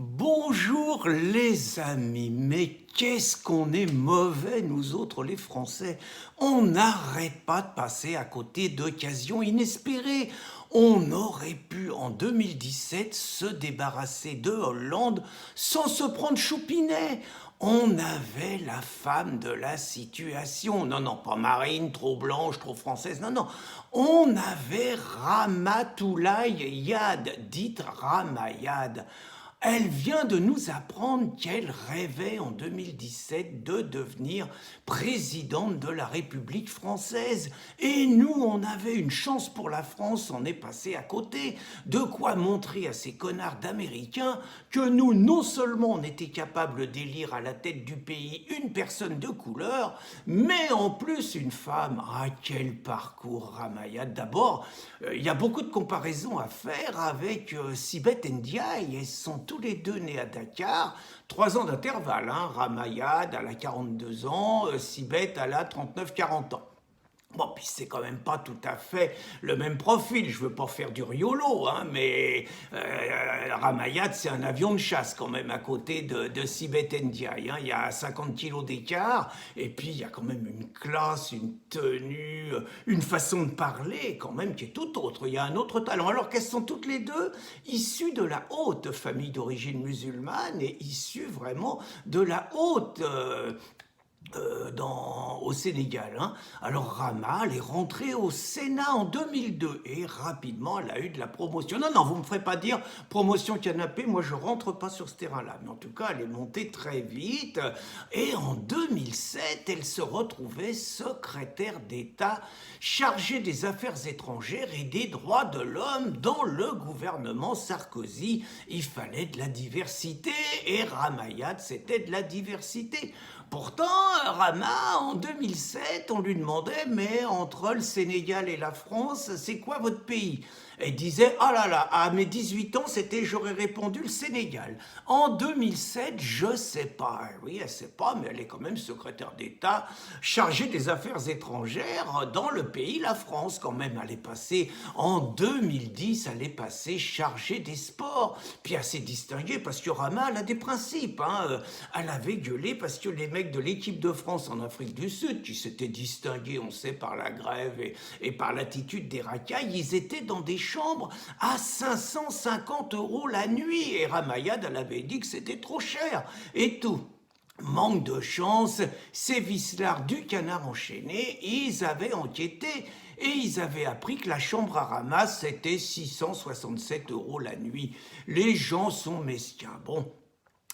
Bonjour les amis, mais qu'est-ce qu'on est mauvais nous autres les Français. On n'arrête pas de passer à côté d'occasions inespérées. On aurait pu en 2017 se débarrasser de Hollande sans se prendre Choupinet. On avait la femme de la situation. Non, non, pas Marine, trop blanche, trop française. Non, non. On avait Ramatoulaye Yad, dite Ramayad. Elle vient de nous apprendre qu'elle rêvait en 2017 de devenir présidente de la République française. Et nous, on avait une chance pour la France, on est passé à côté. De quoi montrer à ces connards d'Américains que nous, non seulement on était capables d'élire à la tête du pays une personne de couleur, mais en plus une femme. Ah, quel parcours, Ramaya. D'abord, il y a beaucoup de comparaisons à faire avec Sibeth Ndiaye. Elles sont tous les deux nés à Dakar, 3 ans d'intervalle. Ramayad, elle a 42 ans, Sibeth, elle a 39-40 ans. Bon, puis c'est quand même pas tout à fait le même profil. Je veux pas faire du riolo, mais Ramayad, c'est un avion de chasse quand même à côté de Sibeth Ndiaye. Il y a 50 kilos d'écart, et puis il y a quand même une classe, une tenue, une façon de parler quand même qui est tout autre. Il y a un autre talent. Alors qu'elles sont toutes les deux issues de la haute famille d'origine musulmane et issues vraiment de la haute au Sénégal. Alors Rama, elle est rentrée au Sénat en 2002 et rapidement elle a eu de la promotion. Non, non, vous me ferez pas dire promotion canapé, moi je rentre pas sur ce terrain-là. Mais en tout cas, elle est montée très vite et en 2007, elle se retrouvait secrétaire d'État chargée des affaires étrangères et des droits de l'homme dans le gouvernement Sarkozy. Il fallait de la diversité et Ramayad, c'était de la diversité. Pourtant, Rama, en 2007, on lui demandait, mais entre le Sénégal et la France, c'est quoi votre pays? Elle disait, ah là là, à mes 18 ans, j'aurais répondu le Sénégal. En 2007, je sais pas. Oui, elle sait pas, mais elle est quand même secrétaire d'État chargée des affaires étrangères dans le pays, la France quand même. Elle est passée, en 2010, elle est passée chargée des sports. Puis assez distinguée, parce que Rama, elle a des principes. Elle avait gueulé parce que les mecs de l'équipe de France en Afrique du Sud, qui s'étaient distingués, on sait, par la grève et par l'attitude des racailles, ils étaient dans des chambres à 550 € la nuit. Et Ramayad, elle avait dit que c'était trop cher. Et tout. Manque de chance, ces vicelards du canard enchaîné, ils avaient enquêté et ils avaient appris que la chambre à Rama, c'était 667 € la nuit. Les gens sont mesquins. Bon.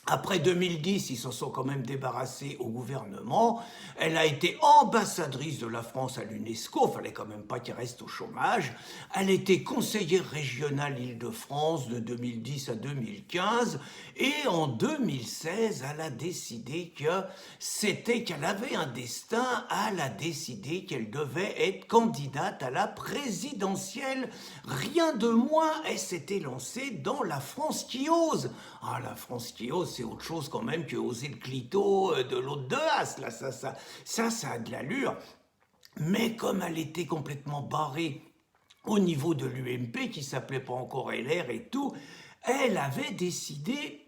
Après 2010, ils s'en sont quand même débarrassés au gouvernement. Elle a été ambassadrice de la France à l'UNESCO, fallait quand même pas qu'elle reste au chômage. Elle était conseillère régionale Île-de-France de 2010 à 2015. Et en 2016, elle a décidé qu'elle avait un destin. Elle a décidé qu'elle devait être candidate à la présidentielle. Rien de moins, elle s'était lancée dans la France qui ose. Ah, la France qui ose, c'est autre chose quand même que oser le clito de l'autre de As. Là, ça a de l'allure. Mais comme elle était complètement barrée au niveau de l'UMP, qui s'appelait pas encore LR et tout, elle avait décidé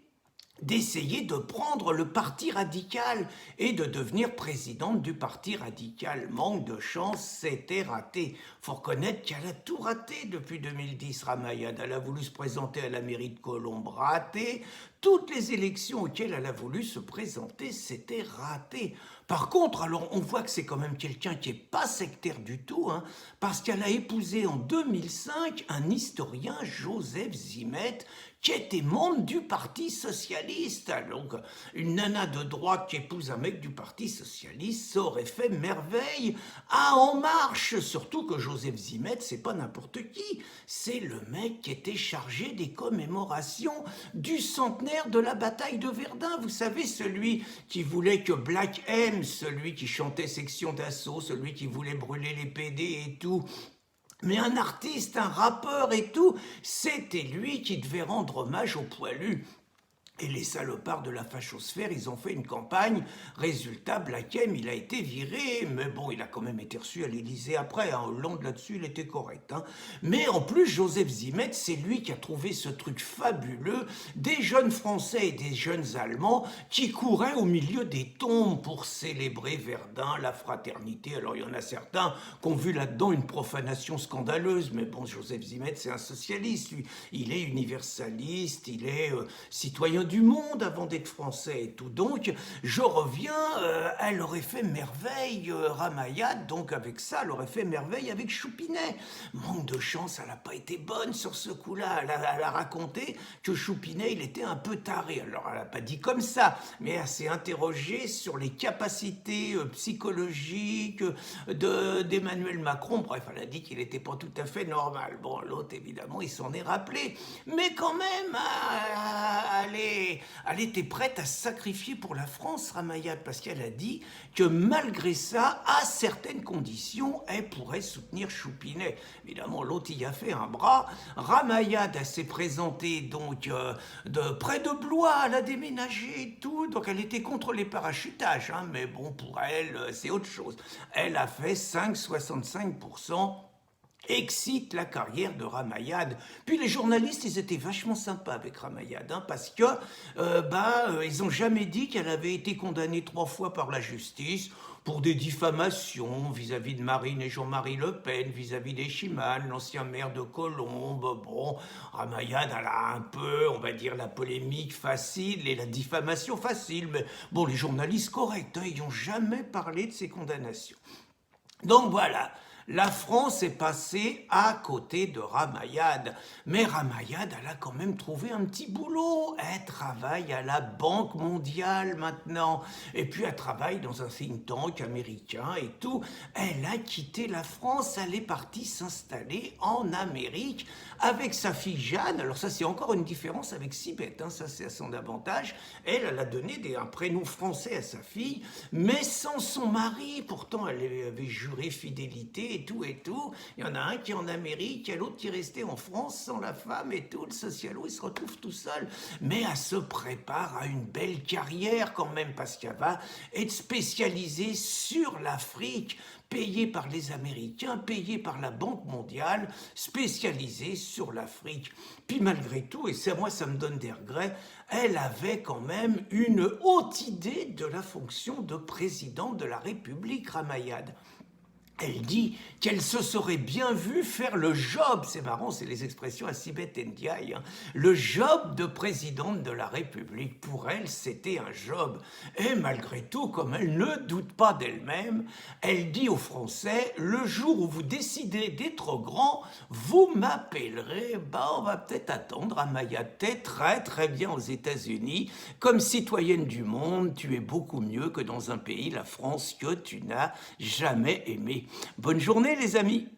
d'essayer de prendre le parti radical et de devenir présidente du parti radical. Manque de chance, c'était raté. Faut reconnaître qu'elle a tout raté depuis 2010, Ramayad. Elle a voulu se présenter à la mairie de Colombes, raté. Toutes les élections auxquelles elle a voulu se présenter, c'était raté. Par contre, alors on voit que c'est quand même quelqu'un qui n'est pas sectaire du tout, parce qu'elle a épousé en 2005 un historien, Joseph Zimet, qui était membre du Parti Socialiste. Donc, une nana de droite qui épouse un mec du Parti Socialiste, ça aurait fait merveille à En Marche. Surtout que Joseph Zimet, c'est pas n'importe qui. C'est le mec qui était chargé des commémorations du centenaire de la bataille de Verdun. Vous savez, celui qui voulait que Black M, celui qui chantait Section d'Assaut, celui qui voulait brûler les PD et tout, mais un artiste, un rappeur et tout, c'était lui qui devait rendre hommage aux poilus. Et les salopards de la fachosphère, ils ont fait une campagne. Résultat, Blachem, il a été viré. Mais bon, il a quand même été reçu à l'Élysée après. Hein. Hollande, là-dessus, il était correct. Hein. Mais en plus, Joseph Zimet, c'est lui qui a trouvé ce truc fabuleux des jeunes Français et des jeunes Allemands qui couraient au milieu des tombes pour célébrer Verdun, la fraternité. Alors, il y en a certains qui ont vu là-dedans une profanation scandaleuse. Mais bon, Joseph Zimet, c'est un socialiste. Lui, il est universaliste, il est citoyen du monde avant d'être français et tout. Donc, je reviens, elle aurait fait merveille, Ramayad, donc avec ça, elle aurait fait merveille avec Choupinet. Manque de chance, elle n'a pas été bonne sur ce coup-là. Elle a raconté que Choupinet, il était un peu taré. Alors, elle n'a pas dit comme ça, mais elle s'est interrogée sur les capacités psychologiques d'Emmanuel Macron. Bref, elle a dit qu'il n'était pas tout à fait normal. Bon, l'autre, évidemment, il s'en est rappelé. Mais quand même, elle était prête à se sacrifier pour la France, Ramayad, parce qu'elle a dit que malgré ça, à certaines conditions, elle pourrait soutenir Choupinet. Évidemment, l'autre y a fait un bras. Ramayad, elle s'est présentée donc de près de Blois, elle a déménagé et tout, donc elle était contre les parachutages, hein, mais bon, pour elle, c'est autre chose. Elle a fait 5,65%. Excite la carrière de Ramayad. Puis les journalistes, ils étaient vachement sympas avec Ramayad, hein, parce que ils n'ont jamais dit qu'elle avait été condamnée 3 fois par la justice pour des diffamations vis-à-vis de Marine et Jean-Marie Le Pen, vis-à-vis d'Echiman, l'ancien maire de Colombes. Bon, Ramayad, elle a un peu, on va dire, la polémique facile et la diffamation facile, mais bon, les journalistes corrects, hein, ils n'ont jamais parlé de ces condamnations. Donc voilà, la France est passée à côté de Ramayad. Mais Ramayad, elle a quand même trouvé un petit boulot. Elle travaille à la Banque mondiale maintenant. Et puis elle travaille dans un think tank américain et tout. Elle a quitté la France, elle est partie s'installer en Amérique avec sa fille Jeanne. Alors ça, c'est encore une différence avec Sibeth, hein, ça c'est à son avantage. Elle a donné un prénom français à sa fille, mais sans son mari. Pourtant, elle avait juré fidélité et tout et tout. Il y en a un qui est en Amérique, il y a l'autre qui est resté en France sans la femme et tout. Le socialo, il se retrouve tout seul. Mais elle se prépare à une belle carrière quand même, parce qu'elle va être spécialisée sur l'Afrique, payée par les Américains, payée par la Banque mondiale, spécialisée sur l'Afrique. Puis malgré tout, et moi ça me donne des regrets, elle avait quand même une haute idée de la fonction de président de la République, Ramayad. Elle dit qu'elle se serait bien vue faire le job, c'est marrant, c'est les expressions à Sibeth Ndiaye, hein, le job de présidente de la République. Pour elle, c'était un job. Et malgré tout, comme elle ne doute pas d'elle-même, elle dit aux Français, le jour où vous décidez d'être grand, vous m'appellerez. On va peut-être attendre à Maya. T'es très très bien aux États-Unis. Comme citoyenne du monde, tu es beaucoup mieux que dans un pays, la France, que tu n'as jamais aimé. Bonne journée les amis.